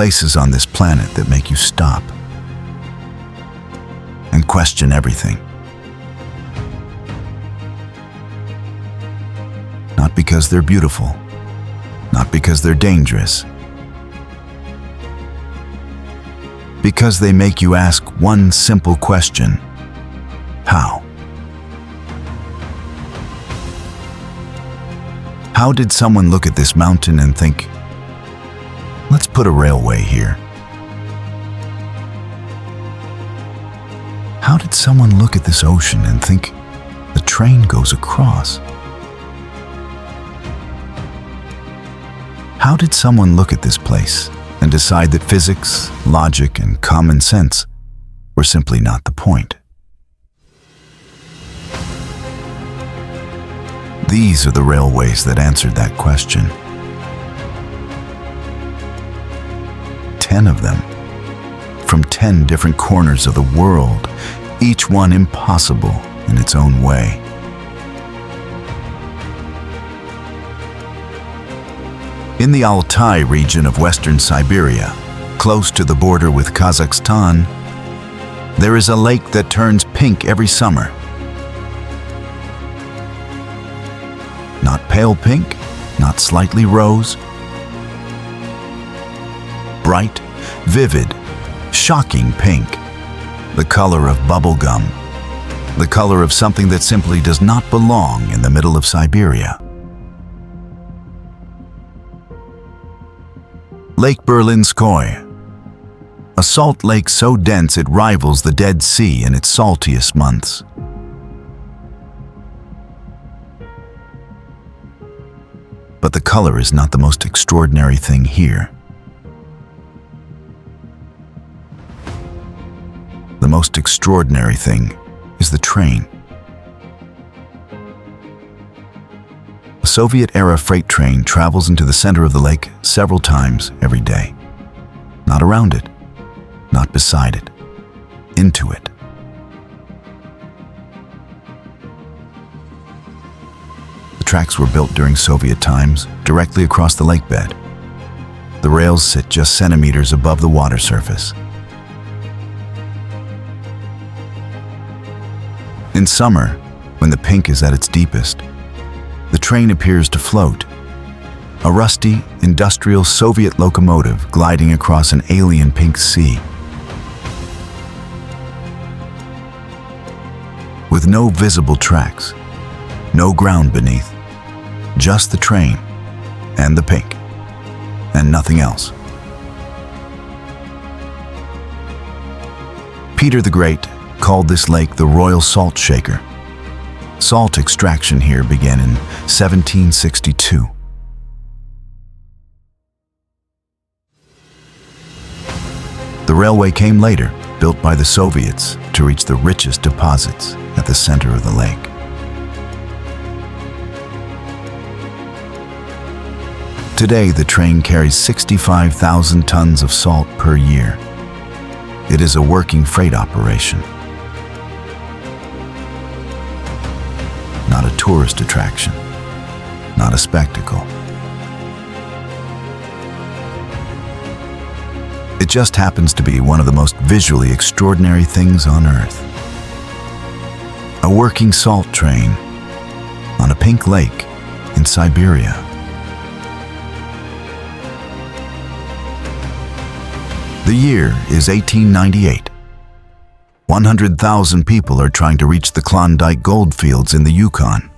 places on this planet that make you stop and question everything. Not because they're beautiful, not because they're dangerous, because they make you ask one simple question: how? How did someone look at this mountain and think, let's put a railway here? How did someone look at this ocean and think, the train goes across? How did someone look at this place and decide that physics, logic, and common sense were simply not the point? These are the railways that answered that question. 10 of them, from 10 different corners of the world, each one impossible in its own way. In the Altai region of western Siberia, close to the border with Kazakhstan, there is a lake that turns pink every summer. Not pale pink, not slightly rose. Bright, vivid, shocking pink. The color of bubble gum. The color of something that simply does not belong in the middle of Siberia. Lake Burlinskoye. A salt lake so dense it rivals the Dead Sea in its saltiest months. But the color is not the most extraordinary thing here. The most extraordinary thing is the train. A Soviet-era freight train travels into the center of the lake several times every day. Not around it, not beside it, into it. The tracks were built during Soviet times, directly across the lake bed. The rails sit just centimeters above the water surface. In summer, when the pink is at its deepest, the train appears to float. A rusty, industrial Soviet locomotive gliding across an alien pink sea. With no visible tracks, no ground beneath, just the train and the pink, and nothing else. Peter the Great called this lake the Royal Salt Shaker. Salt extraction here began in 1762. The railway came later, built by the Soviets to reach the richest deposits at the center of the lake. Today, the train carries 65,000 tons of salt per year. It is a working freight operation. Not a tourist attraction, not a spectacle. It just happens to be one of the most visually extraordinary things on Earth. A working salt train on a pink lake in Siberia. The year is 1898. 100,000 people are trying to reach the Klondike goldfields in the Yukon.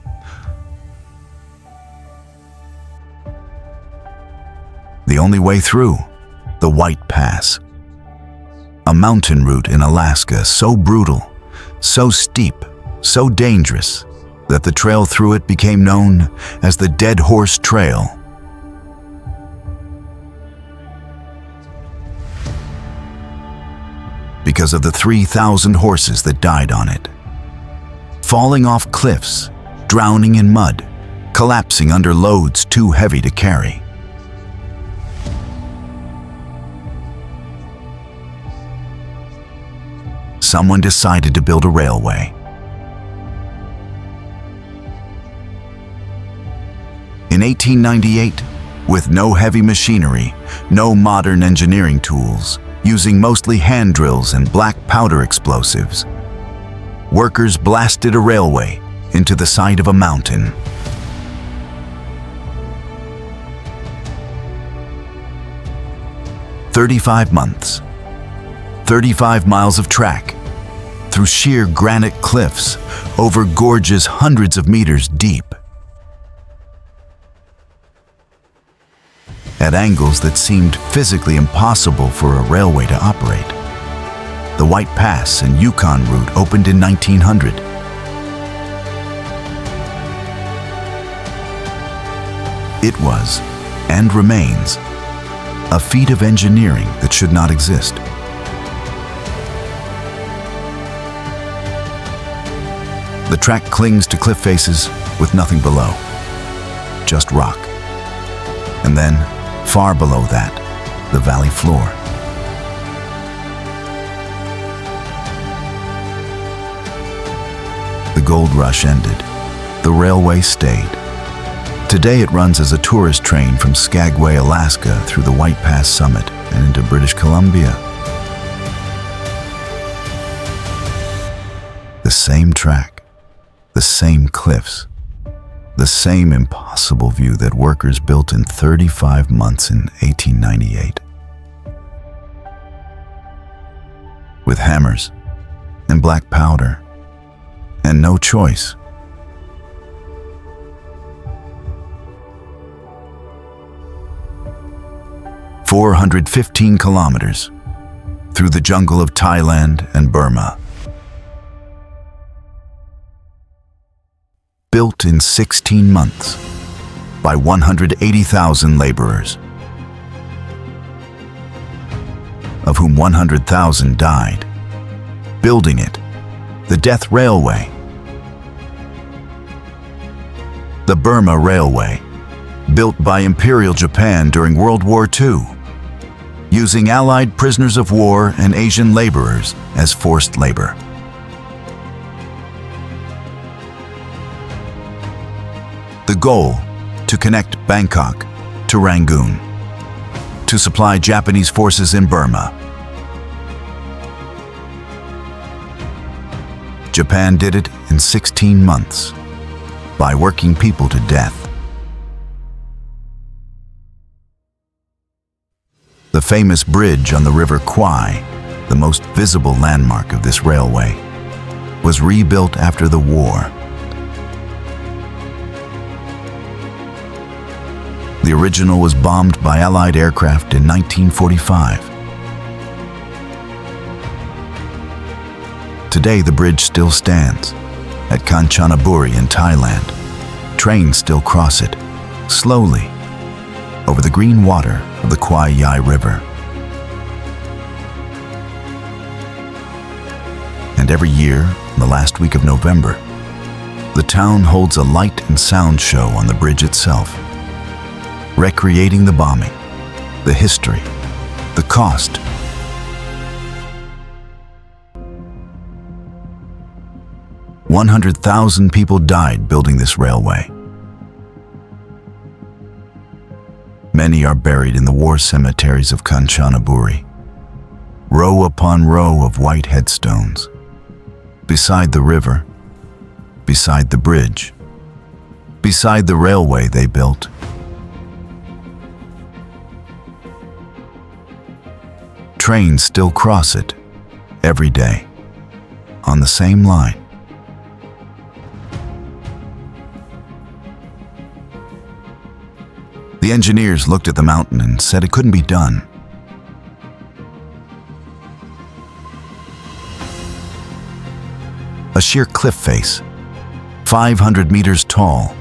The only way through, the White Pass. A mountain route in Alaska so brutal, so steep, so dangerous, that the trail through it became known as the Dead Horse Trail. Because of the 3,000 horses that died on it. Falling off cliffs, drowning in mud, collapsing under loads too heavy to carry. Someone decided to build a railway. In 1898, with no heavy machinery, no modern engineering tools, using mostly hand drills and black powder explosives. Workers blasted a railway into the side of a mountain. "35 months, 35 miles of track, through sheer granite cliffs, over gorges hundreds of meters deep. At angles that seemed physically impossible for a railway to operate. The White Pass and Yukon route opened in 1900. It was, and remains, a feat of engineering that should not exist. The track clings to cliff faces with nothing below, just rock. And then, far below that, the valley floor. The gold rush ended. The railway stayed. Today it runs as a tourist train from Skagway, Alaska through the White Pass summit and into British Columbia. The same track, the same cliffs, the same impossible view that workers built in 35 months in 1898. With hammers and black powder and no choice. "415 kilometers through the jungle of Thailand and Burma. Built in 16 months by 180,000 laborers, of whom 100,000 died. Building it, the Death Railway. The Burma Railway, built by Imperial Japan during World War II, using Allied prisoners of war and Asian laborers as forced labor. The goal, to connect Bangkok to Rangoon, to supply Japanese forces in Burma. Japan did it in 16 months, by working people to death. The famous bridge on the river Kwai, the most visible landmark of this railway, was rebuilt after the war. The original was bombed by Allied aircraft in 1945. Today the bridge still stands at Kanchanaburi in Thailand. Trains still cross it, slowly, over the green water of the Kwai River. And every year, in the last week of November, the town holds a light and sound show on the bridge itself, recreating the bombing, the history, the cost. "100,000 people died building this railway. Many are buried in the war cemeteries of Kanchanaburi, row upon row of white headstones, beside the river, beside the bridge, beside the railway they built. Trains still cross it every day on the same line. The engineers looked at the mountain and said it couldn't be done. A sheer cliff face, 500 meters tall,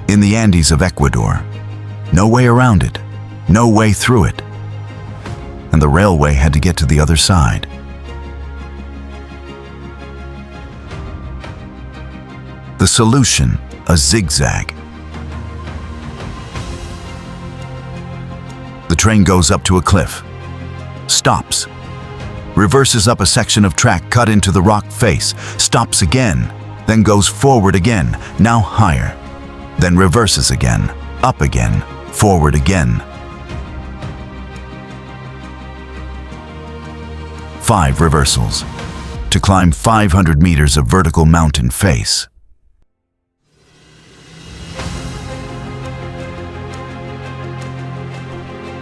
in the Andes of Ecuador. No way around it, no way through it. And the railway had to get to the other side. The solution, a zigzag. The train goes up to a cliff, stops, reverses up a section of track cut into the rock face, stops again, then goes forward again, now higher, then reverses again, forward again. 5 reversals to climb 500 meters of vertical mountain face.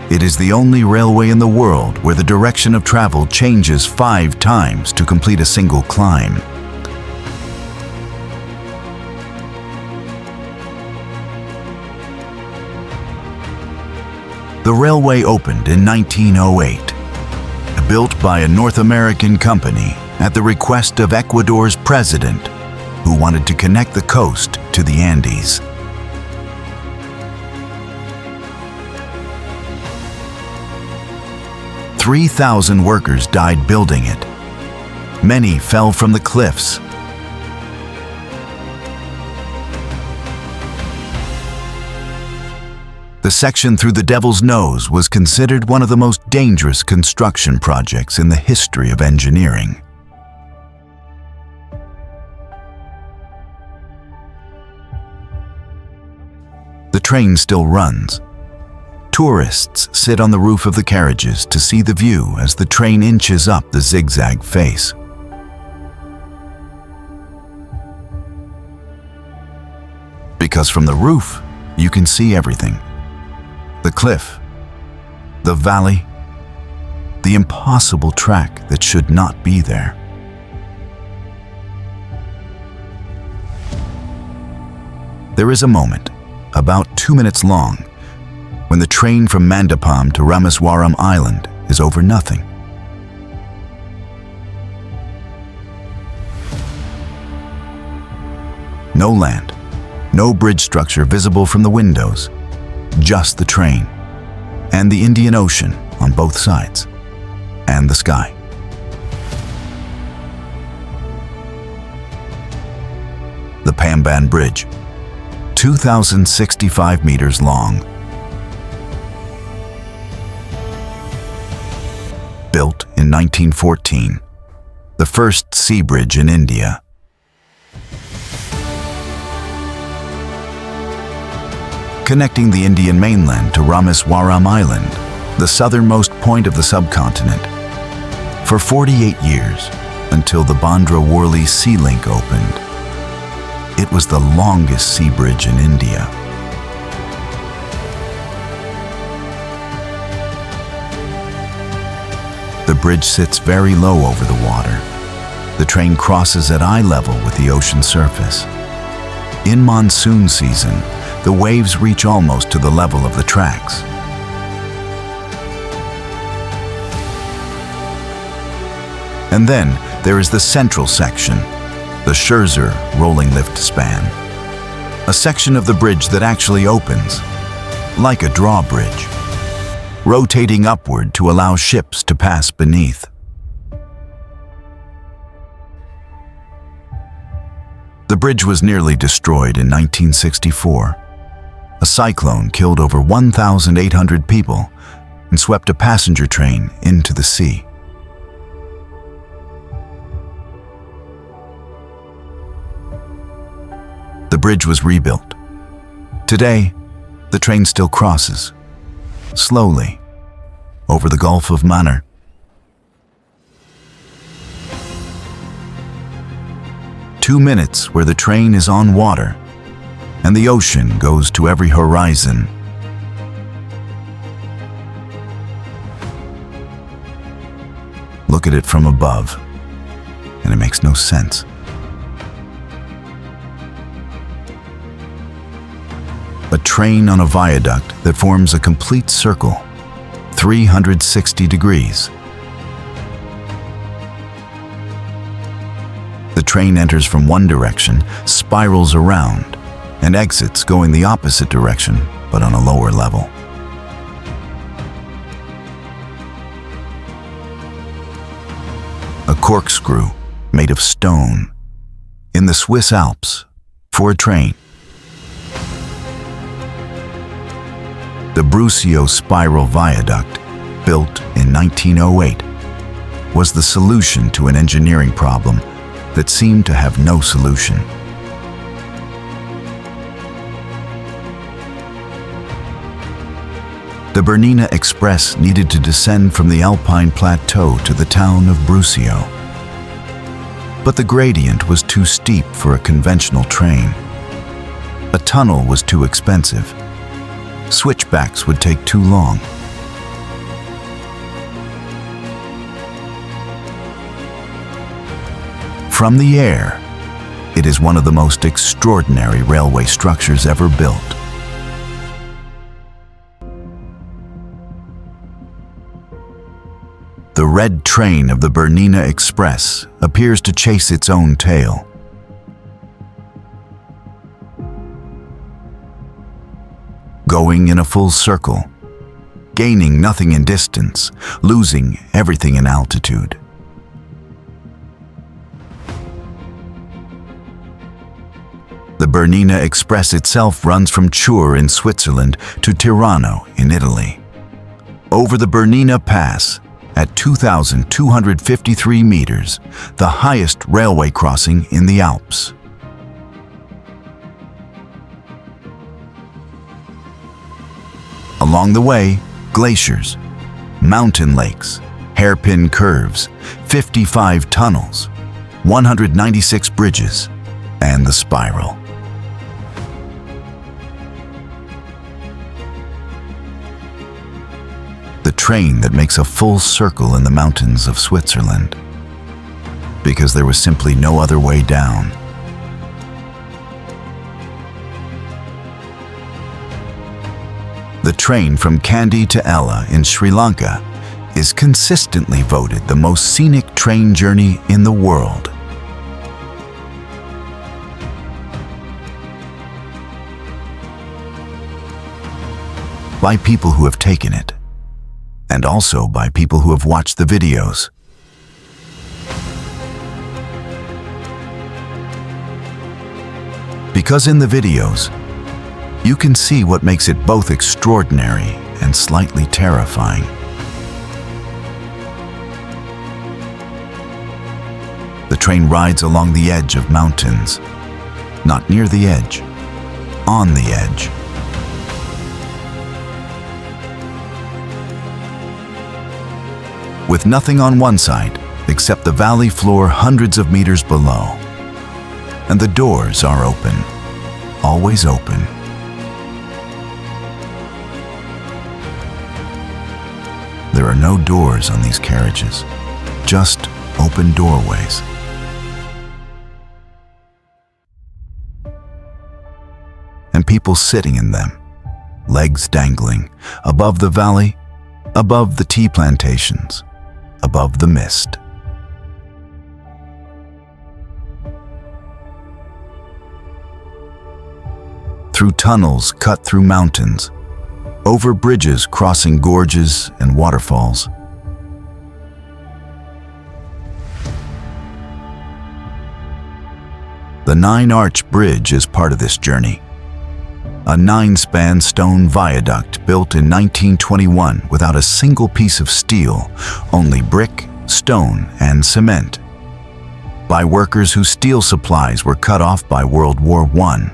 It is the only railway in the world where the direction of travel changes 5 times to complete a single climb. The railway opened in 1908, built by a North American company at the request of Ecuador's president, who wanted to connect the coast to the Andes. "3,000 workers died building it. Many fell from the cliffs. The section through the Devil's Nose was considered one of the most dangerous construction projects in the history of engineering. The train still runs. Tourists sit on the roof of the carriages to see the view as the train inches up the zigzag face. Because from the roof, you can see everything. The cliff, the valley, the impossible track that should not be there. There is a moment, about 2 minutes long, when the train from Mandapam to Ramaswaram Island is over nothing. No land, no bridge structure visible from the windows, just the train, and the Indian Ocean on both sides, and the sky. The Pamban Bridge, 2,065 meters long. Built in 1914, the first sea bridge in India. Connecting the Indian mainland to Ramaswaram Island, the southernmost point of the subcontinent, for 48 years, until the Bandra-Worli Sea Link opened. It was the longest sea bridge in India. The bridge sits very low over the water. The train crosses at eye level with the ocean surface. In monsoon season, the waves reach almost to the level of the tracks. And then there is the central section, the Scherzer rolling lift span, a section of the bridge that actually opens, like a drawbridge, rotating upward to allow ships to pass beneath. The bridge was nearly destroyed in 1964. A cyclone killed over 1,800 people and swept a passenger train into the sea. The bridge was rebuilt. Today, the train still crosses, slowly, over the Gulf of Mannar. "2 minutes where the train is on water, and the ocean goes to every horizon." Look at it from above, and it makes no sense. A train on a viaduct that forms a complete circle, 360 degrees. The train enters from one direction, spirals around, and exits going the opposite direction, but on a lower level. A corkscrew made of stone in the Swiss Alps for a train. The Brusio spiral viaduct, built in 1908, was the solution to an engineering problem that seemed to have no solution. The Bernina Express needed to descend from the Alpine plateau to the town of Brusio. But the gradient was too steep for a conventional train. A tunnel was too expensive. Switchbacks would take too long. From the air, it is one of the most extraordinary railway structures ever built. The red train of the Bernina Express appears to chase its own tail. Going in a full circle, gaining nothing in distance, losing everything in altitude. The Bernina Express itself runs from Chur in Switzerland to Tirano in Italy. Over the Bernina Pass, at 2,253 meters, the highest railway crossing in the Alps. Along the way, glaciers, mountain lakes, hairpin curves, 55 tunnels, 196 bridges, and the spiral. The train that makes a full circle in the mountains of Switzerland, because there was simply no other way down. The train from Kandy to Ella in Sri Lanka is consistently voted the most scenic train journey in the world. By people who have taken it, and also by people who have watched the videos. Because in the videos, you can see what makes it both extraordinary and slightly terrifying. The train rides along the edge of mountains, not near the edge, on the edge. With nothing on one side except the valley floor hundreds of meters below. And the doors are open, always open. There are no doors on these carriages, just open doorways. And people sitting in them, legs dangling, above the valley, above the tea plantations, above the mist. Through tunnels cut through mountains, over bridges crossing gorges and waterfalls. The 9-arch bridge is part of this journey. A 9-span stone viaduct built in 1921 without a single piece of steel, only brick, stone, and cement, by workers whose steel supplies were cut off by World War I.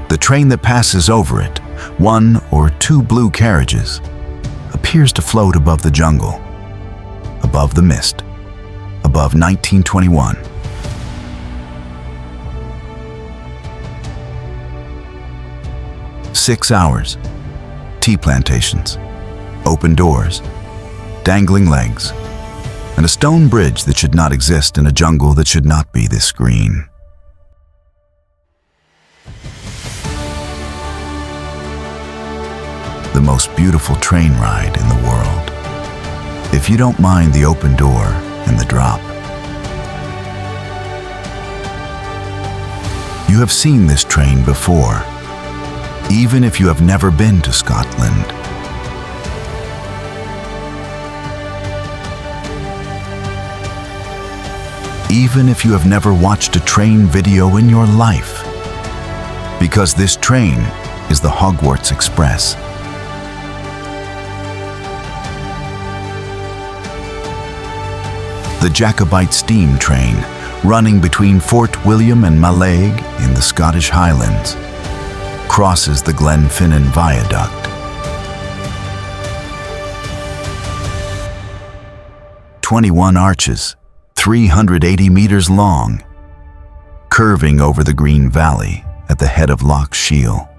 The train that passes over it, 1 or 2 blue carriages, appears to float above the jungle, above the mist, above 1921. "6 hours, tea plantations, open doors, dangling legs, and a stone bridge that should not exist in a jungle that should not be this green." The most beautiful train ride in the world, if you don't mind the open door and the drop. You have seen this train before, even if you have never been to Scotland. Even if you have never watched a train video in your life, because this train is the Hogwarts Express. The Jacobite steam train running between Fort William and Mallaig in the Scottish Highlands, crosses the Glenfinnan Viaduct. "21 arches, 380 meters long, curving over the Green Valley at the head of Loch Shiel.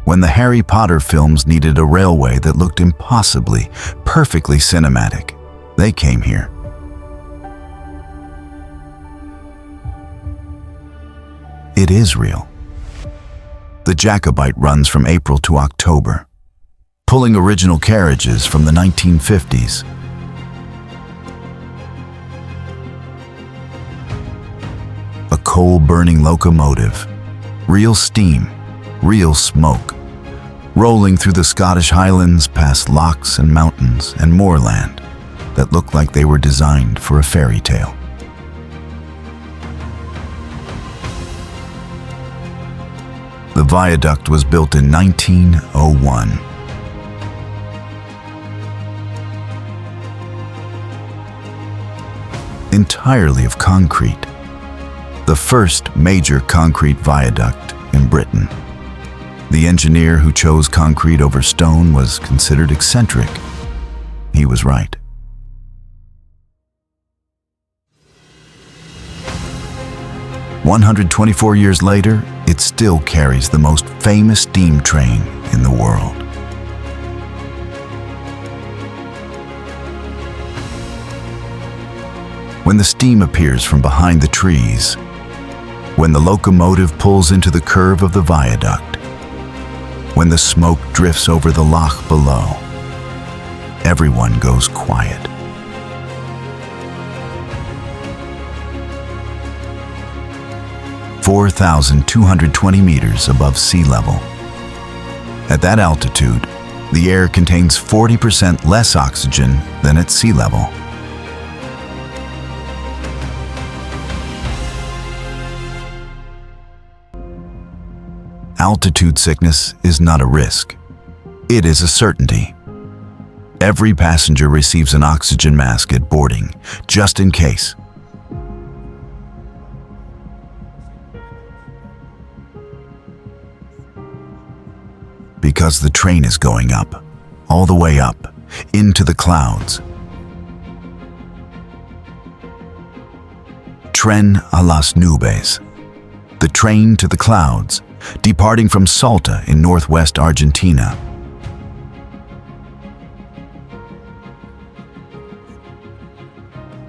When the Harry Potter films needed a railway that looked impossibly, perfectly cinematic, they came here. It is real. The Jacobite runs from April to October, pulling original carriages from the 1950s. A coal-burning locomotive, real steam, real smoke, rolling through the Scottish Highlands past lochs and mountains and moorland that looked like they were designed for a fairy tale. The viaduct was built in 1901. Entirely of concrete, the first major concrete viaduct in Britain. The engineer who chose concrete over stone was considered eccentric. He was right. "124 years later, it still carries the most famous steam train in the world. When the steam appears from behind the trees, when the locomotive pulls into the curve of the viaduct, when the smoke drifts over the loch below, everyone goes quiet. (4,220 meters above sea level. At that altitude, the air contains 40% less oxygen than at sea level. Altitude sickness is not a risk. It is a certainty. Every passenger receives an oxygen mask at boarding, just in case. Because the train is going up, all the way up, into the clouds. Tren a las Nubes, the train to the clouds, departing from Salta in northwest Argentina.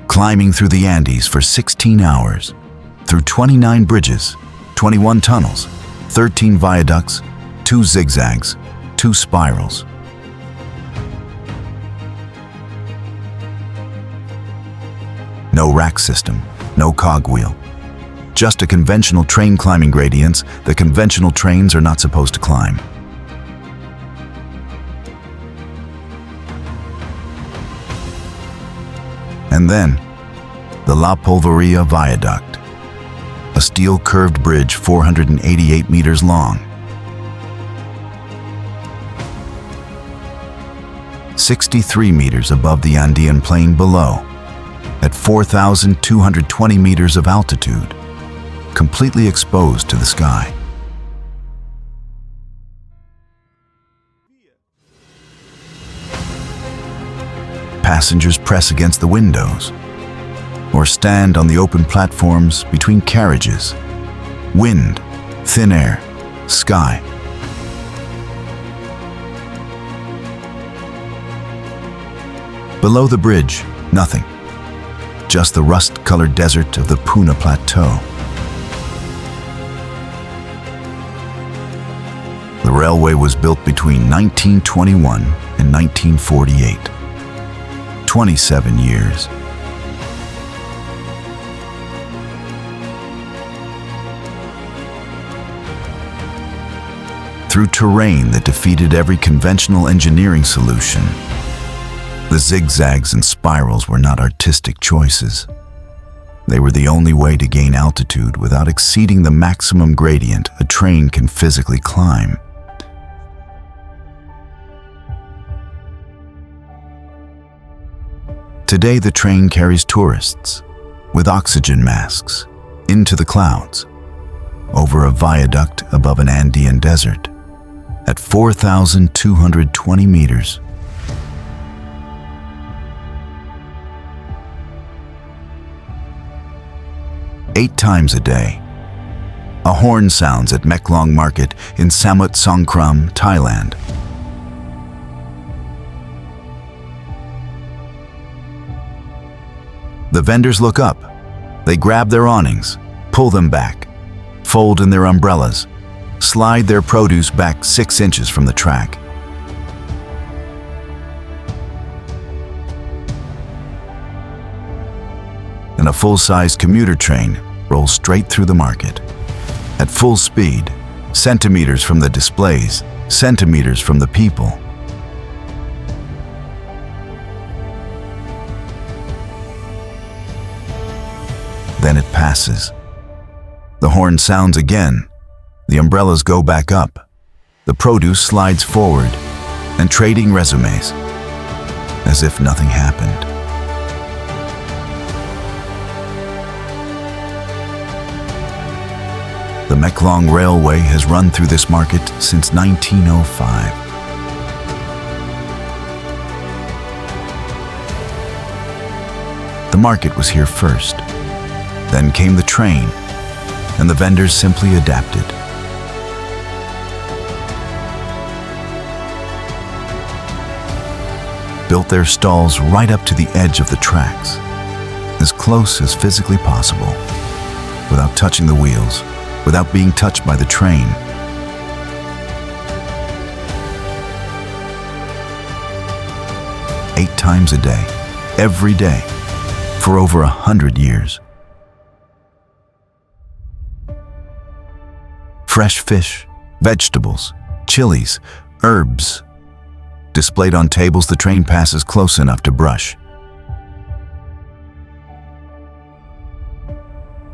Climbing through the Andes for 16 hours, through 29 bridges, 21 tunnels, 13 viaducts, 2 zigzags, 2 spirals. No rack system, no cogwheel. Just a conventional train climbing gradients that conventional trains are not supposed to climb. And then, the La Polvorilla Viaduct, a steel curved bridge 488 meters long. 63 meters above the Andean plain below, at 4,220 meters of altitude, completely exposed to the sky. Passengers press against the windows, or stand on the open platforms between carriages, wind, thin air, sky. Below the bridge, nothing. Just the rust-colored desert of the Puna Plateau. The railway was built between 1921 and 1948. 27 years. Through terrain that defeated every conventional engineering solution, the zigzags and spirals were not artistic choices. They were the only way to gain altitude without exceeding the maximum gradient a train can physically climb. Today the train carries tourists with oxygen masks into the clouds over a viaduct above an Andean desert at 4,220 meters. Eight times a day, a horn sounds at Maeklong Market in Samut Songkhram, Thailand. The vendors look up. They grab their awnings, pull them back, fold in their umbrellas, slide their produce back 6 inches from the track. And a full-size commuter train rolls straight through the market. At full speed, centimeters from the displays, centimeters from the people. Then it passes. The horn sounds again. The umbrellas go back up. The produce slides forward, and trading resumes, as if nothing happened. The Maeklong Railway has run through this market since 1905. The market was here first. Then came the train, and the vendors simply adapted. Built their stalls right up to the edge of the tracks, as close as physically possible, without touching the wheels, without being touched by the train. Eight times a day, every day, for over 100 years. Fresh fish, vegetables, chilies, herbs, displayed on tables the train passes close enough to brush.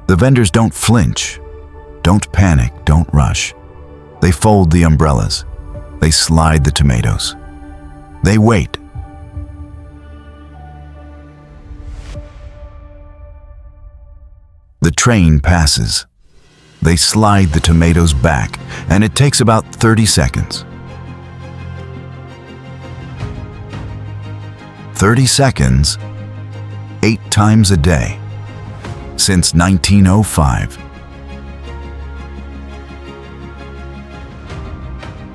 The vendors don't flinch, don't panic, don't rush. They fold the umbrellas, they slide the tomatoes. They wait. The train passes. They slide the tomatoes back, and it takes about 30 seconds. 30 seconds, 8 times a day, since 1905.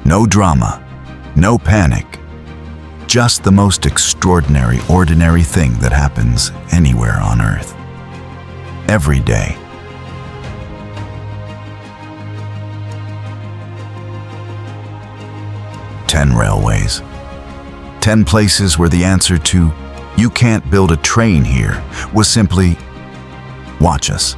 No drama, no panic, just the most extraordinary, ordinary thing that happens anywhere on Earth. Every day. Ten railways. 10 places where the answer to, "You can't build a train here," was simply, "Watch us."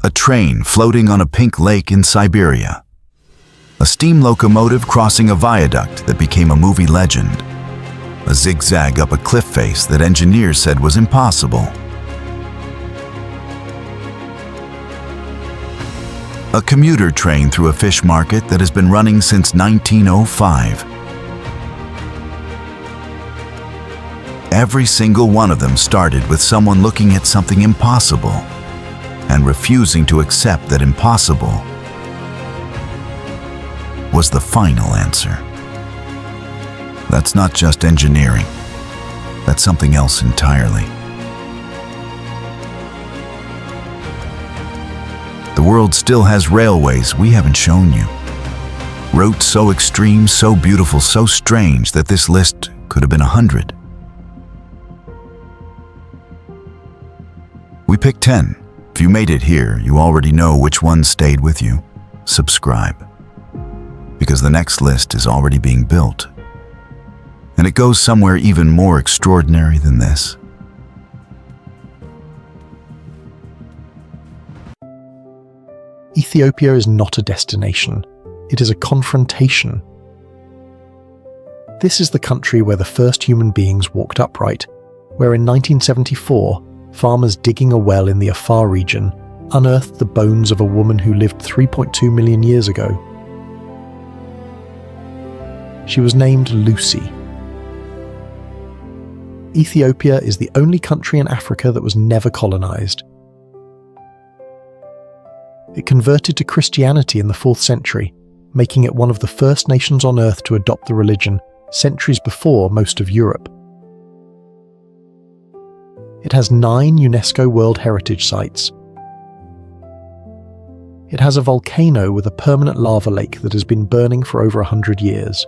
A train floating on a pink lake in Siberia. A steam locomotive crossing a viaduct that became a movie legend. A zigzag up a cliff face that engineers said was impossible. A commuter train through a fish market that has been running since 1905. Every single one of them started with someone looking at something impossible and refusing to accept that impossible was the final answer. That's not just engineering. That's something else entirely. The world still has railways we haven't shown you. Routes so extreme, so beautiful, so strange that this list could have been 100. We picked 10. If you made it here, you already know which one stayed with you. Subscribe. Because the next list is already being built. And it goes somewhere even more extraordinary than this. Ethiopia is not a destination, it is a confrontation. This is the country where the first human beings walked upright, where in 1974, farmers digging a well in the Afar region unearthed the bones of a woman who lived 3.2 million years ago. She was named Lucy, Ethiopia is the only country in Africa that was never colonized. It converted to Christianity in the 4th century, making it one of the first nations on Earth to adopt the religion, centuries before most of Europe. It has 9 UNESCO World Heritage Sites. It has a volcano with a permanent lava lake that has been burning for over 100 years.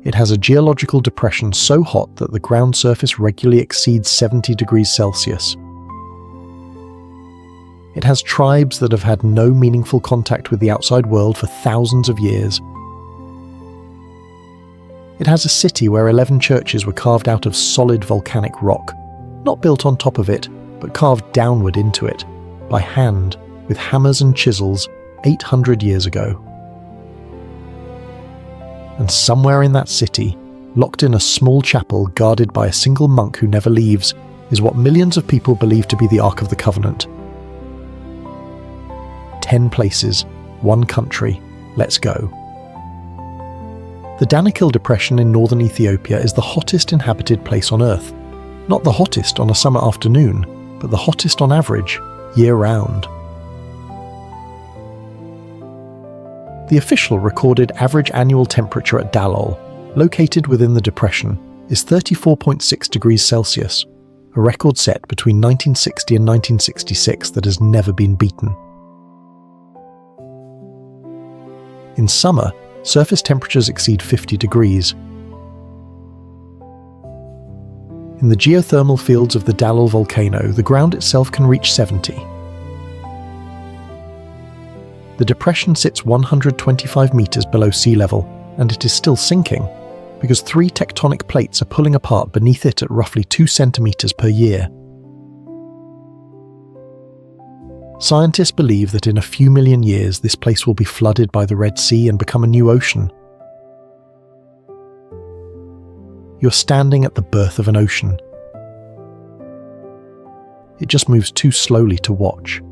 It has a geological depression so hot that the ground surface regularly exceeds 70 degrees Celsius. It has tribes that have had no meaningful contact with the outside world for thousands of years. It has a city where 11 churches were carved out of solid volcanic rock, not built on top of it, but carved downward into it, by hand, with hammers and chisels, 800 years ago. And somewhere in that city, locked in a small chapel guarded by a single monk who never leaves, is what millions of people believe to be the Ark of the Covenant. 10 places, 1 country, let's go. The Danakil Depression in northern Ethiopia is the hottest inhabited place on Earth. Not the hottest on a summer afternoon, but the hottest on average, year-round. The official recorded average annual temperature at Dalol, located within the depression, is 34.6 degrees Celsius, a record set between 1960 and 1966 that has never been beaten. In summer, surface temperatures exceed 50 degrees. In the geothermal fields of the Dalol volcano, the ground itself can reach 70. The depression sits 125 meters below sea level, and it is still sinking, because 3 tectonic plates are pulling apart beneath it at roughly 2 centimeters per year. Scientists believe that in a few million years this place will be flooded by the Red Sea and become a new ocean. You're standing at the birth of an ocean. It just moves too slowly to watch.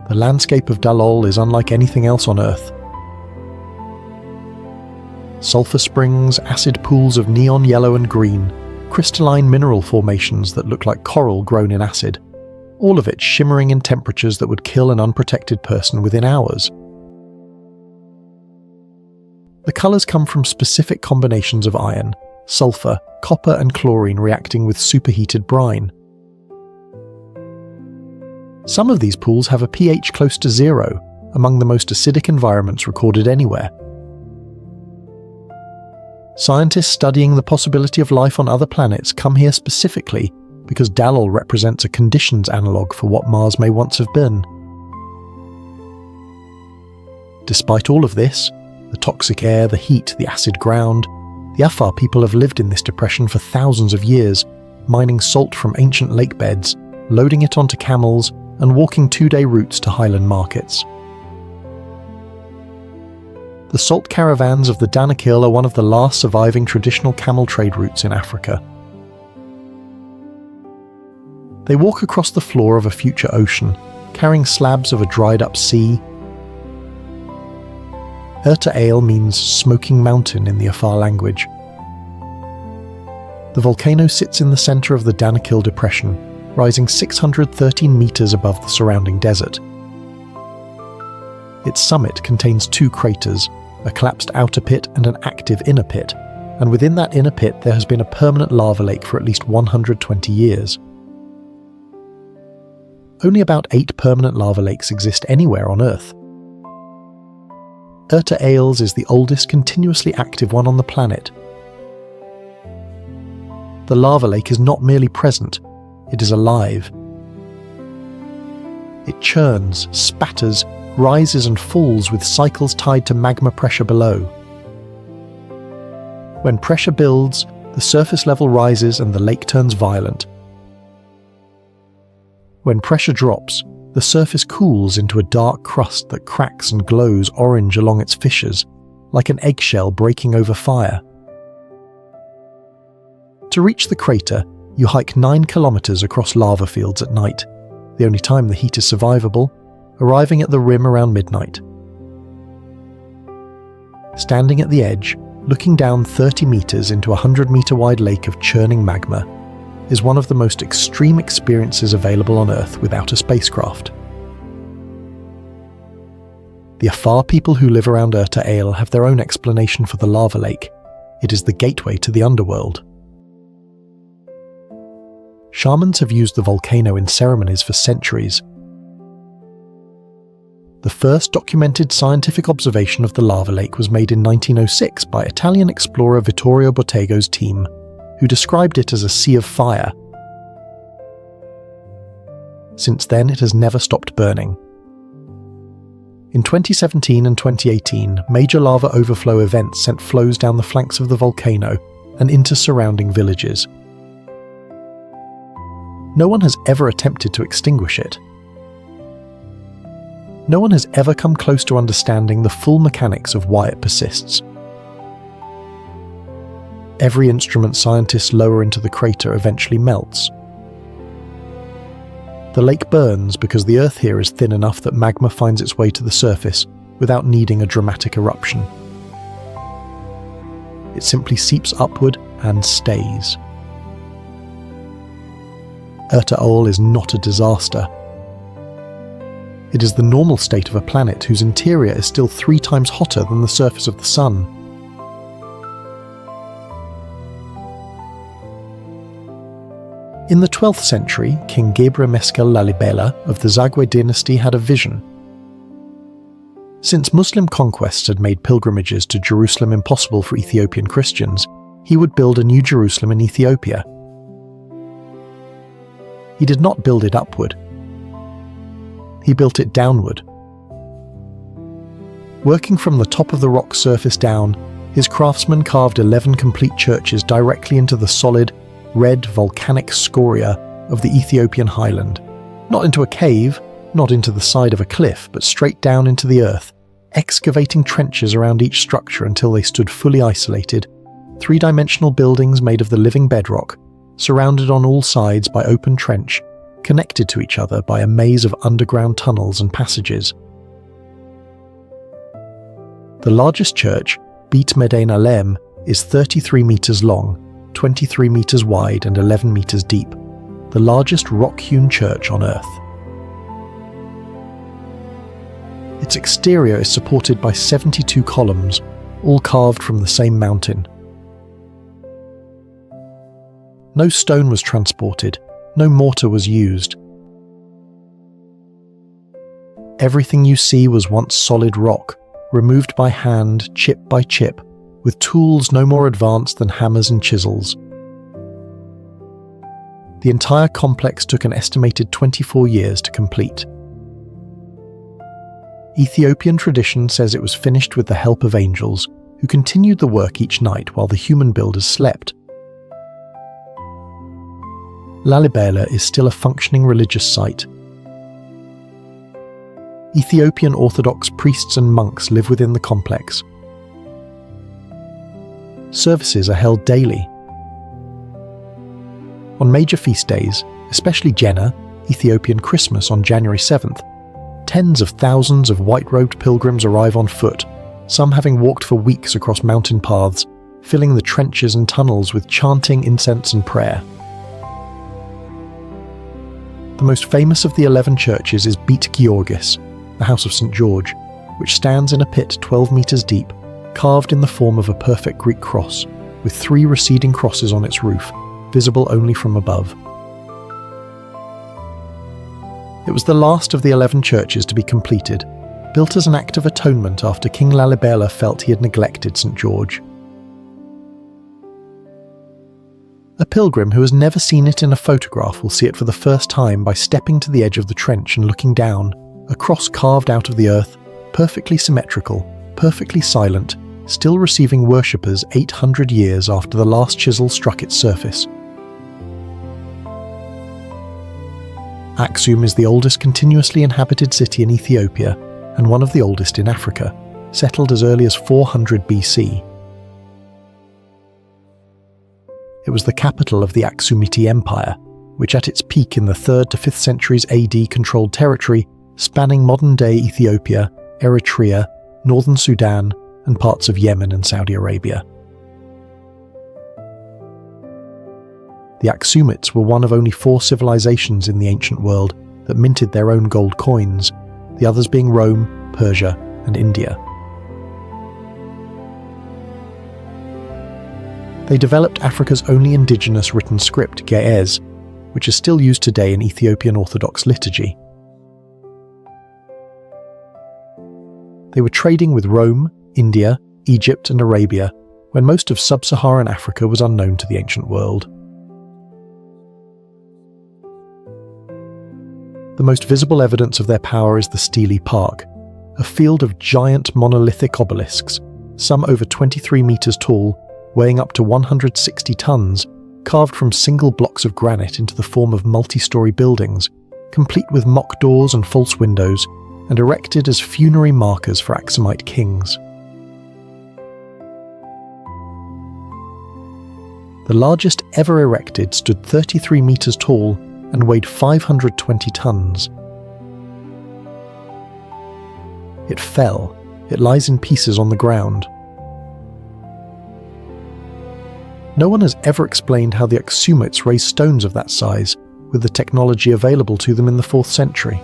The landscape of Dalol is unlike anything else on Earth. Sulfur springs, acid pools of neon yellow and green, crystalline mineral formations that look like coral grown in acid, all of it shimmering in temperatures that would kill an unprotected person within hours. The colours come from specific combinations of iron, sulfur, copper and chlorine reacting with superheated brine. Some of these pools have a pH close to 0, among the most acidic environments recorded anywhere. Scientists studying the possibility of life on other planets come here specifically because Dalol represents a conditions analogue for what Mars may once have been. Despite all of this, the toxic air, the heat, the acid ground, the Afar people have lived in this depression for thousands of years, mining salt from ancient lake beds, loading it onto camels, and walking 2-day routes to highland markets. The salt caravans of the Danakil are one of the last surviving traditional camel trade routes in Africa. They walk across the floor of a future ocean, carrying slabs of a dried-up sea. Erta Ale means smoking mountain in the Afar language. The volcano sits in the centre of the Danakil Depression, rising 613 meters above the surrounding desert. Its summit contains 2 craters, a collapsed outer pit and an active inner pit, and within that inner pit there has been a permanent lava lake for at least 120 years. Only about 8 permanent lava lakes exist anywhere on Earth. Erta Ales is the oldest continuously active one on the planet. The lava lake is not merely present, it is alive. It churns, spatters, rises and falls with cycles tied to magma pressure below. When pressure builds, the surface level rises and the lake turns violent. When pressure drops, the surface cools into a dark crust that cracks and glows orange along its fissures, like an eggshell breaking over fire. To reach the crater, you hike 9 kilometers across lava fields at night, the only time the heat is survivable, arriving at the rim around midnight. Standing at the edge, looking down 30 meters into a 100-meter-wide lake of churning magma is one of the most extreme experiences available on Earth without a spacecraft. The Afar people who live around Erta Ale have their own explanation for the lava lake. It is the gateway to the underworld. Shamans have used the volcano in ceremonies for centuries. The first documented scientific observation of the lava lake was made in 1906 by Italian explorer Vittorio Bottego's team, who described it as a sea of fire. Since then, it has never stopped burning. In 2017 and 2018, major lava overflow events sent flows down the flanks of the volcano and into surrounding villages. No one has ever attempted to extinguish it. No one has ever come close to understanding the full mechanics of why it persists. Every instrument scientists lower into the crater eventually melts. The lake burns because the earth here is thin enough that magma finds its way to the surface without needing a dramatic eruption. It simply seeps upward and stays. Erta Ale is not a disaster. It is the normal state of a planet whose interior is still 3 times hotter than the surface of the sun. In the 12th century, King Gebre Meskel Lalibela of the Zagwe dynasty had a vision. Since Muslim conquests had made pilgrimages to Jerusalem impossible for Ethiopian Christians, he would build a new Jerusalem in Ethiopia. He did not build it upward. He built it downward. Working from the top of the rock surface down, his craftsmen carved 11 complete churches directly into the solid, red volcanic scoria of the Ethiopian highland. Not into a cave, not into the side of a cliff, but straight down into the earth, excavating trenches around each structure until they stood fully isolated, 3-dimensional buildings made of the living bedrock, surrounded on all sides by open trench, connected to each other by a maze of underground tunnels and passages. The largest church, Beit Medain Alem, is 33 meters long, 23 meters wide and 11 meters deep, the largest rock-hewn church on Earth. Its exterior is supported by 72 columns, all carved from the same mountain. No stone was transported, no mortar was used. Everything you see was once solid rock, removed by hand, chip by chip, with tools no more advanced than hammers and chisels. The entire complex took an estimated 24 years to complete. Ethiopian tradition says it was finished with the help of angels, who continued the work each night while the human builders slept. Lalibela is still a functioning religious site. Ethiopian Orthodox priests and monks live within the complex. Services are held daily. On major feast days, especially Jena, Ethiopian Christmas on January 7th, tens of thousands of white-robed pilgrims arrive on foot, some having walked for weeks across mountain paths, filling the trenches and tunnels with chanting, incense and prayer. The most famous of the 11 churches is Beit Georgis, the House of St. George, which stands in a pit 12 meters deep, carved in the form of a perfect Greek cross, with 3 receding crosses on its roof, visible only from above. It was the last of the 11 churches to be completed, built as an act of atonement after King Lalibela felt he had neglected St. George. A pilgrim who has never seen it in a photograph will see it for the first time by stepping to the edge of the trench and looking down, a cross carved out of the earth, perfectly symmetrical, perfectly silent, still receiving worshippers 800 years after the last chisel struck its surface. Aksum is the oldest continuously inhabited city in Ethiopia and one of the oldest in Africa, settled as early as 400 BC. It was the capital of the Aksumite Empire, which at its peak in the 3rd to 5th centuries AD controlled territory spanning modern-day Ethiopia, Eritrea, northern Sudan, and parts of Yemen and Saudi Arabia. The Aksumites were one of only 4 civilizations in the ancient world that minted their own gold coins, the others being Rome, Persia, and India. They developed Africa's only indigenous written script, Ge'ez, which is still used today in Ethiopian Orthodox liturgy. They were trading with Rome, India, Egypt, and Arabia when most of sub-Saharan Africa was unknown to the ancient world. The most visible evidence of their power is the Stele Park, a field of giant monolithic obelisks, some over 23 meters tall, weighing up to 160 tons, carved from single blocks of granite into the form of multi-story buildings, complete with mock doors and false windows, and erected as funerary markers for Aksumite kings. The largest ever erected stood 33 meters tall and weighed 520 tons. It fell. It lies in pieces on the ground. No one has ever explained how the Aksumites raised stones of that size with the technology available to them in the 4th century.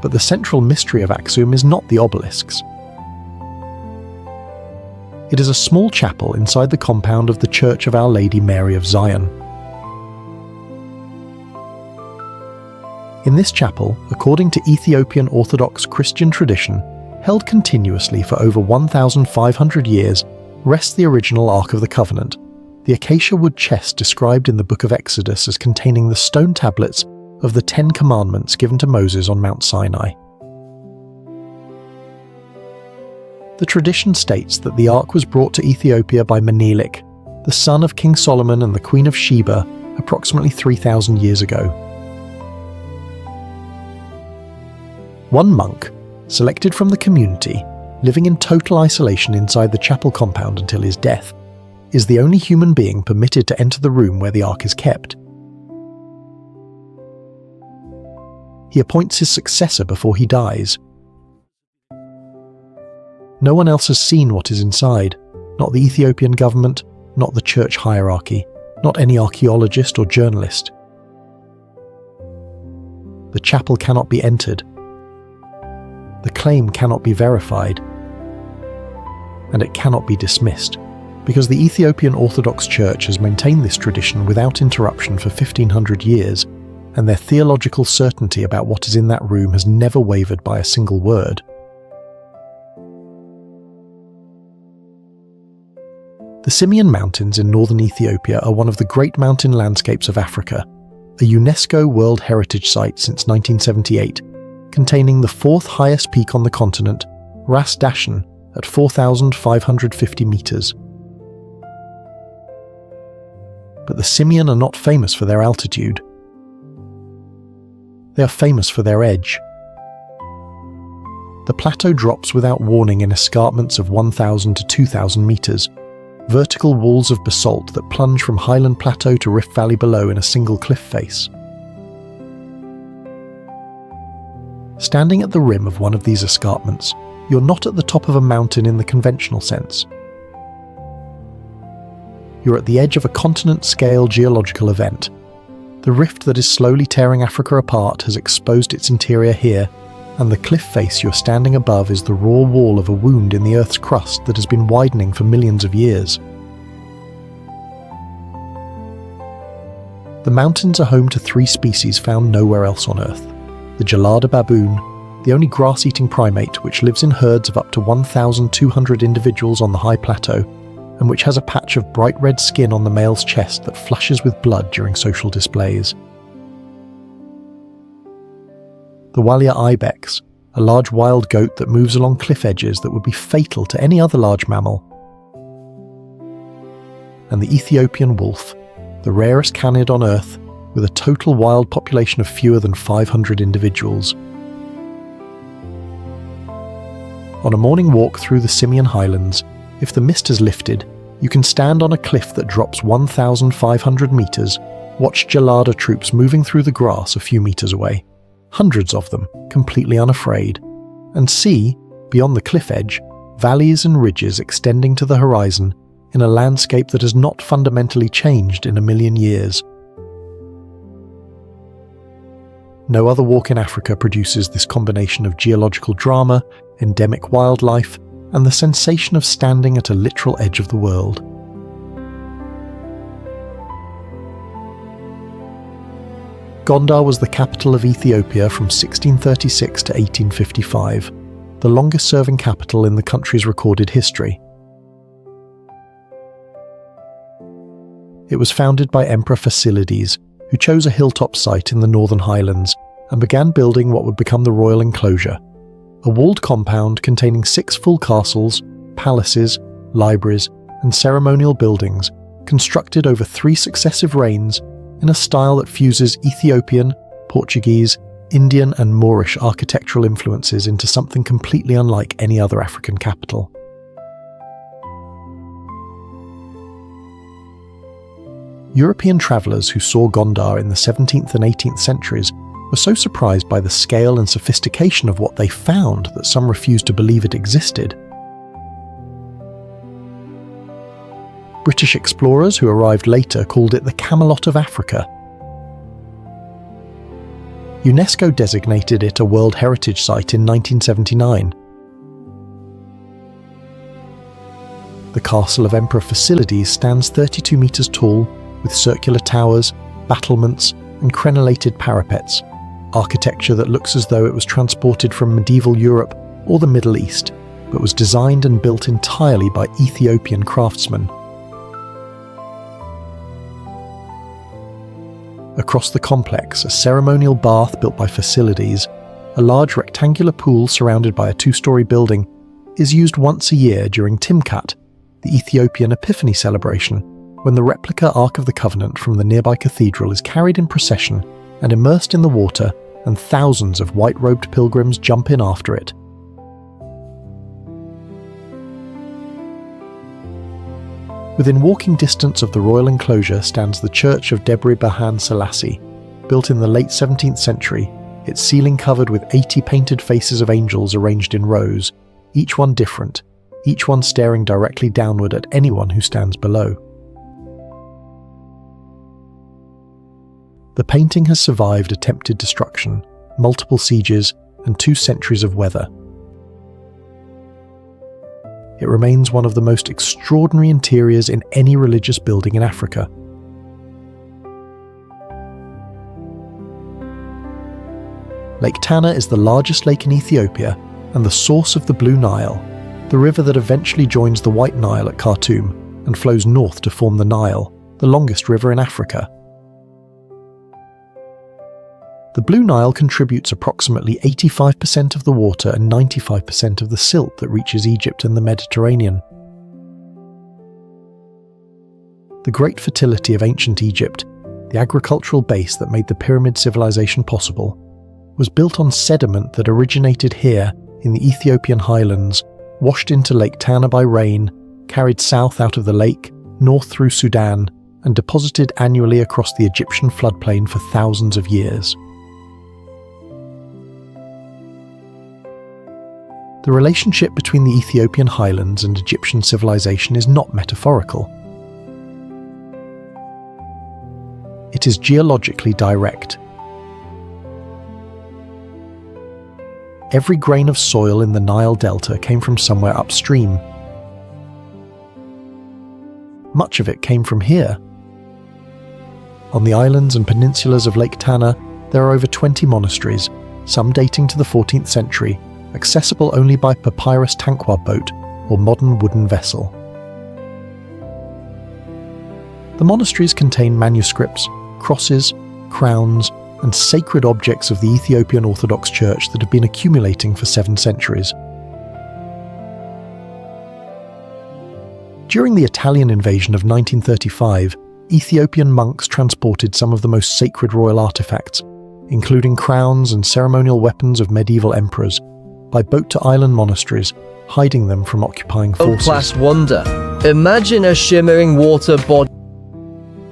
But the central mystery of Aksum is not the obelisks. It is a small chapel inside the compound of the Church of Our Lady Mary of Zion. In this chapel, according to Ethiopian Orthodox Christian tradition, held continuously for over 1,500 years, rests the original Ark of the Covenant, the acacia wood chest described in the Book of Exodus as containing the stone tablets of the 10 Commandments given to Moses on Mount Sinai. The tradition states that the Ark was brought to Ethiopia by Menelik, the son of King Solomon and the Queen of Sheba, approximately 3,000 years ago. One monk, selected from the community, living in total isolation inside the chapel compound until his death, is the only human being permitted to enter the room where the Ark is kept. He appoints his successor before he dies. No one else has seen what is inside, not the Ethiopian government, not the church hierarchy, not any archaeologist or journalist. The chapel cannot be entered. The claim cannot be verified, and it cannot be dismissed, because the Ethiopian Orthodox Church has maintained this tradition without interruption for 1,500 years, and their theological certainty about what is in that room has never wavered by a single word. The Simien Mountains in northern Ethiopia are one of the great mountain landscapes of Africa, a UNESCO World Heritage Site since 1978, containing the 4th highest peak on the continent, Ras Dashen, at 4,550 meters. But the Simien are not famous for their altitude. They are famous for their edge. The plateau drops without warning in escarpments of 1,000 to 2,000 meters, vertical walls of basalt that plunge from highland plateau to rift valley below in a single cliff face. Standing at the rim of one of these escarpments, you're not at the top of a mountain in the conventional sense. You're at the edge of a continent-scale geological event. The rift that is slowly tearing Africa apart has exposed its interior here, and the cliff face you're standing above is the raw wall of a wound in the Earth's crust that has been widening for millions of years. The mountains are home to 3 species found nowhere else on Earth. The gelada baboon, the only grass-eating primate which lives in herds of up to 1,200 individuals on the high plateau, and which has a patch of bright red skin on the male's chest that flushes with blood during social displays. The Walia ibex, a large wild goat that moves along cliff edges that would be fatal to any other large mammal. And the Ethiopian wolf, the rarest canid on Earth, with a total wild population of fewer than 500 individuals. On a morning walk through the Simien Highlands, if the mist has lifted, you can stand on a cliff that drops 1,500 meters, watch gelada troops moving through the grass a few meters away, hundreds of them, completely unafraid, and see, beyond the cliff edge, valleys and ridges extending to the horizon in a landscape that has not fundamentally changed in a million years. No other walk in Africa produces this combination of geological drama, endemic wildlife, and the sensation of standing at a literal edge of the world. Gondar was the capital of Ethiopia from 1636 to 1855, the longest-serving capital in the country's recorded history. It was founded by Emperor Fasilides, who chose a hilltop site in the Northern Highlands and began building what would become the royal enclosure, a walled compound containing 6 full castles, palaces, libraries, and ceremonial buildings constructed over 3 successive reigns in a style that fuses Ethiopian, Portuguese, Indian and Moorish architectural influences into something completely unlike any other African capital. European travellers who saw Gondar in the 17th and 18th centuries were so surprised by the scale and sophistication of what they found that some refused to believe it existed. British explorers who arrived later called it the Camelot of Africa. UNESCO designated it a World Heritage Site in 1979. The castle of Emperor Fasilides stands 32 metres tall, with circular towers, battlements, and crenellated parapets, architecture that looks as though it was transported from medieval Europe or the Middle East, but was designed and built entirely by Ethiopian craftsmen. Across the complex, a ceremonial bath built by Fasilides, a large rectangular pool surrounded by a 2-story building, is used once a year during Timkat, the Ethiopian Epiphany celebration, when the replica Ark of the Covenant from the nearby cathedral is carried in procession and immersed in the water, and thousands of white-robed pilgrims jump in after it. Within walking distance of the royal enclosure stands the Church of Debre Bahan Selassie, built in the late 17th century, its ceiling covered with 80 painted faces of angels arranged in rows, each one different, each one staring directly downward at anyone who stands below. The painting has survived attempted destruction, multiple sieges, and 2 centuries of weather. It remains one of the most extraordinary interiors in any religious building in Africa. Lake Tana is the largest lake in Ethiopia and the source of the Blue Nile, the river that eventually joins the White Nile at Khartoum and flows north to form the Nile, the longest river in Africa. The Blue Nile contributes approximately 85% of the water and 95% of the silt that reaches Egypt and the Mediterranean. The great fertility of ancient Egypt, the agricultural base that made the pyramid civilization possible, was built on sediment that originated here in the Ethiopian highlands, washed into Lake Tana by rain, carried south out of the lake, north through Sudan, and deposited annually across the Egyptian floodplain for thousands of years. The relationship between the Ethiopian highlands and Egyptian civilization is not metaphorical. It is geologically direct. Every grain of soil in the Nile Delta came from somewhere upstream. Much of it came from here. On the islands and peninsulas of Lake Tana, there are over 20 monasteries, some dating to the 14th century, accessible only by papyrus tankwar boat or modern wooden vessel. The monasteries contain manuscripts, crosses, crowns, and sacred objects of the Ethiopian Orthodox Church that have been accumulating for 7 centuries. During the Italian invasion of 1935, Ethiopian monks transported some of the most sacred royal artifacts, including crowns and ceremonial weapons of medieval emperors, by boat to island monasteries, hiding them from occupying forces. Class wonder. Imagine a shimmering water body.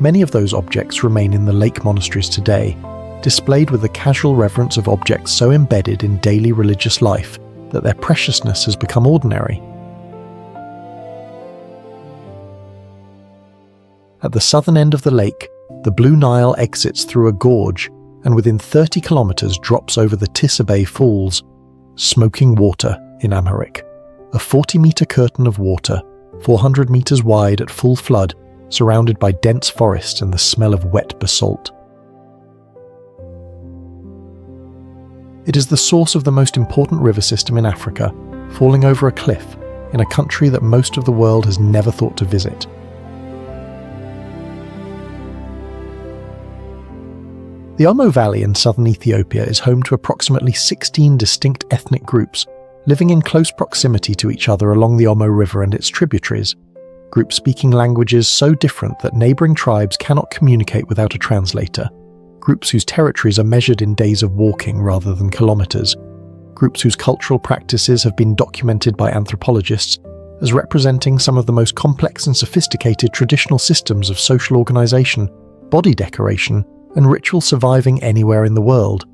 Many of those objects remain in the lake monasteries today, displayed with the casual reverence of objects so embedded in daily religious life that their preciousness has become ordinary. At the southern end of the lake, the Blue Nile exits through a gorge and within 30 kilometers drops over the Tisabay Falls, smoking water in Amharic, a 40-meter curtain of water, 400 meters wide at full flood, surrounded by dense forest and the smell of wet basalt. It is the source of the most important river system in Africa, falling over a cliff in a country that most of the world has never thought to visit. The Omo Valley in southern Ethiopia is home to approximately 16 distinct ethnic groups, living in close proximity to each other along the Omo River and its tributaries, groups speaking languages so different that neighbouring tribes cannot communicate without a translator, groups whose territories are measured in days of walking rather than kilometres, groups whose cultural practices have been documented by anthropologists as representing some of the most complex and sophisticated traditional systems of social organisation, body decoration, and ritual surviving anywhere in the world.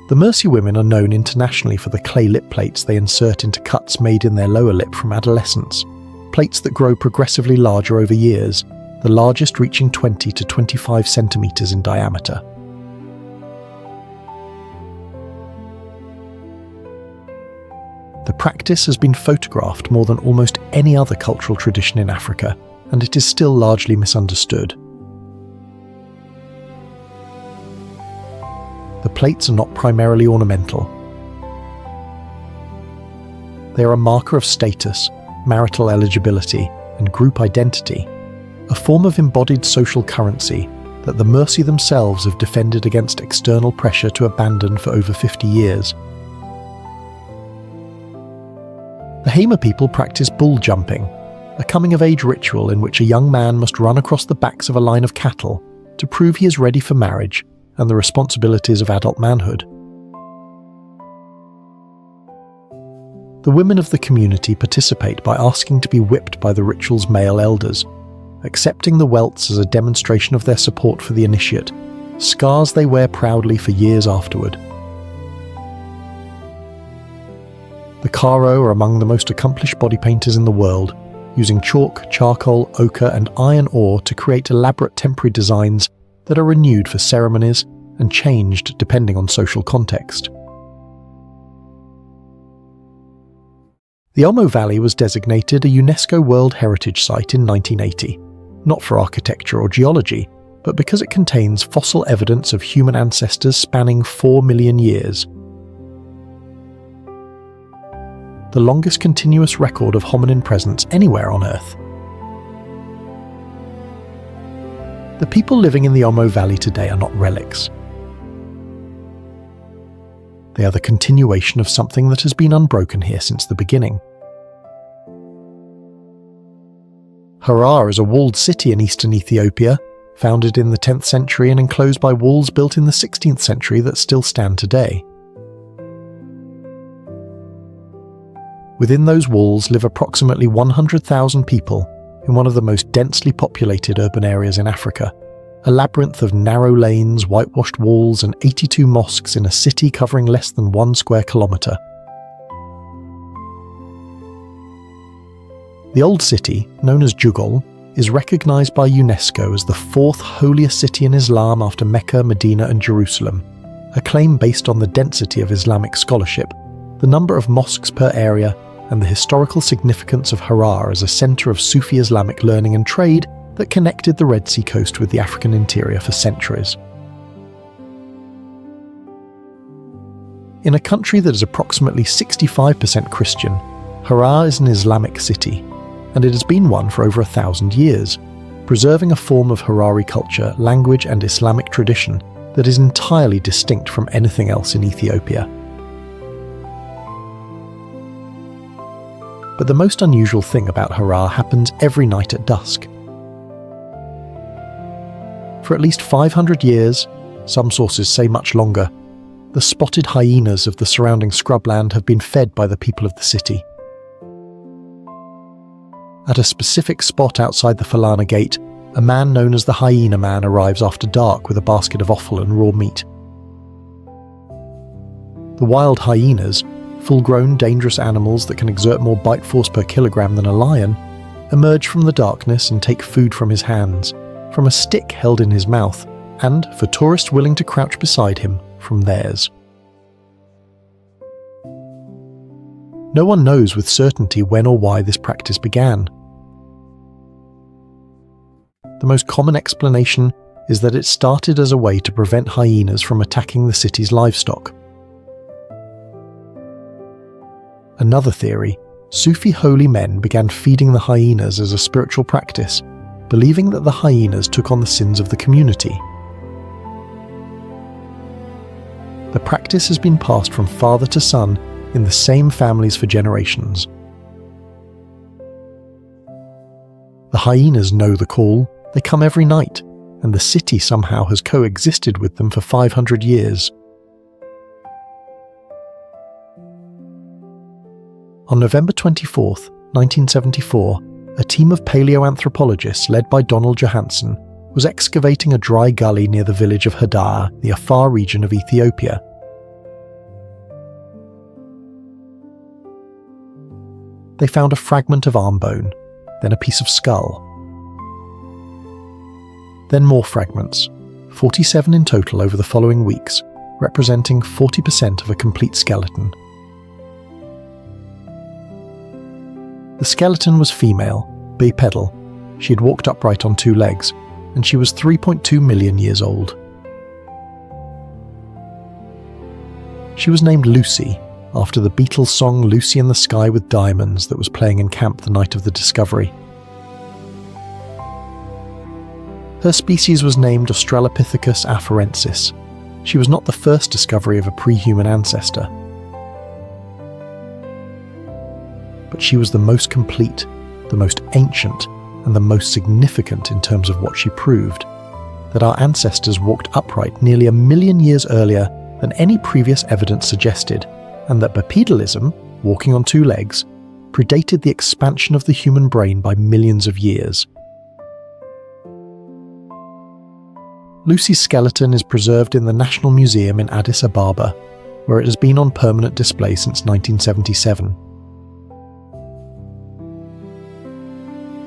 The Mercy women are known internationally for the clay lip plates they insert into cuts made in their lower lip from adolescence, plates that grow progressively larger over years, the largest reaching 20 to 25 centimeters in diameter. The practice has been photographed more than almost any other cultural tradition in Africa, and it is still largely misunderstood. The plates are not primarily ornamental. They are a marker of status, marital eligibility, and group identity, a form of embodied social currency that the Mercy themselves have defended against external pressure to abandon for over 50 years. The Hema people practice bull jumping, a coming-of-age ritual in which a young man must run across the backs of a line of cattle to prove he is ready for marriage and the responsibilities of adult manhood. The women of the community participate by asking to be whipped by the ritual's male elders, accepting the welts as a demonstration of their support for the initiate, scars they wear proudly for years afterward. The Karo are among the most accomplished body painters in the world, using chalk, charcoal, ochre and iron ore to create elaborate temporary designs that are renewed for ceremonies and changed depending on social context. The Omo Valley was designated a UNESCO World Heritage Site in 1980, not for architecture or geology, but because it contains fossil evidence of human ancestors spanning 4 million years. The longest continuous record of hominin presence anywhere on Earth. The people living in the Omo Valley today are not relics. They are the continuation of something that has been unbroken here since the beginning. Harar is a walled city in eastern Ethiopia, founded in the 10th century and enclosed by walls built in the 16th century that still stand today. Within those walls live approximately 100,000 people in one of the most densely populated urban areas in Africa, a labyrinth of narrow lanes, whitewashed walls and 82 mosques in a city covering less than 1 square kilometre. The old city, known as Jugol, is recognised by UNESCO as the 4th holiest city in Islam after Mecca, Medina and Jerusalem, a claim based on the density of Islamic scholarship, the number of mosques per area, and the historical significance of Harar as a centre of Sufi Islamic learning and trade that connected the Red Sea coast with the African interior for centuries. In a country that is approximately 65% Christian, Harar is an Islamic city, and it has been one for over 1,000 years, preserving a form of Harari culture, language and Islamic tradition that is entirely distinct from anything else in Ethiopia. But the most unusual thing about Harar happens every night at dusk. For at least 500 years, some sources say much longer, the spotted hyenas of the surrounding scrubland have been fed by the people of the city. At a specific spot outside the Falana Gate, a man known as the Hyena Man arrives after dark with a basket of offal and raw meat. The wild hyenas, full-grown dangerous animals that can exert more bite force per kilogram than a lion, emerge from the darkness and take food from his hands, from a stick held in his mouth, and, for tourists willing to crouch beside him, from theirs. No one knows with certainty when or why this practice began. The most common explanation is that it started as a way to prevent hyenas from attacking the city's livestock. Another theory, Sufi holy men began feeding the hyenas as a spiritual practice, believing that the hyenas took on the sins of the community. The practice has been passed from father to son in the same families for generations. The hyenas know the call, they come every night, and the city somehow has coexisted with them for 500 years. On November 24, 1974, a team of paleoanthropologists led by Donald Johansen was excavating a dry gully near the village of Hadar, the Afar region of Ethiopia. They found a fragment of arm bone, then a piece of skull. Then more fragments, 47 in total over the following weeks, representing 40% of a complete skeleton. The skeleton was female, bipedal. She had walked upright on 2 legs, and she was 3.2 million years old. She was named Lucy, after the Beatles' song Lucy in the Sky with Diamonds that was playing in camp the night of the discovery. Her species was named Australopithecus afarensis. She was not the first discovery of a pre-human ancestor, but she was the most complete, the most ancient, and the most significant in terms of what she proved, that our ancestors walked upright nearly 1 million years earlier than any previous evidence suggested, and that bipedalism, walking on 2 legs, predated the expansion of the human brain by millions of years. Lucy's skeleton is preserved in the National Museum in Addis Ababa, where it has been on permanent display since 1977.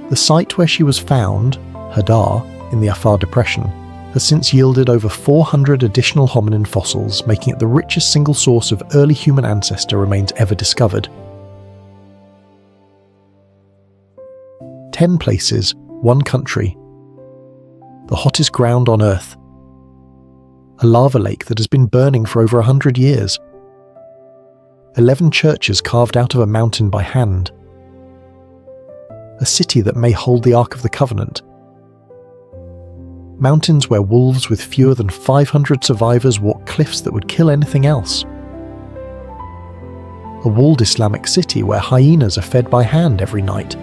The site where she was found, Hadar, in the Afar Depression, has since yielded over 400 additional hominin fossils, making it the richest single source of early human ancestor remains ever discovered. 10 places, 1 country. The hottest ground on Earth. A lava lake that has been burning for over 100 years. 11 churches carved out of a mountain by hand. A city that may hold the Ark of the Covenant. Mountains where wolves with fewer than 500 survivors walk cliffs that would kill anything else. A walled Islamic city where hyenas are fed by hand every night.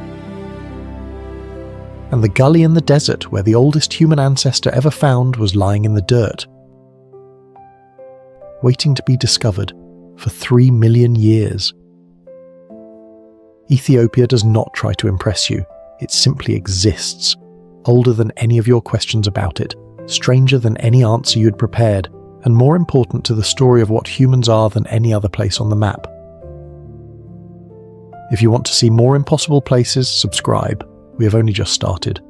And the gully in the desert where the oldest human ancestor ever found was lying in the dirt, waiting to be discovered for 3 million years. Ethiopia does not try to impress you, it simply exists, older than any of your questions about it, stranger than any answer you'd prepared, and more important to the story of what humans are than any other place on the map. If you want to see more impossible places, subscribe. We have only just started.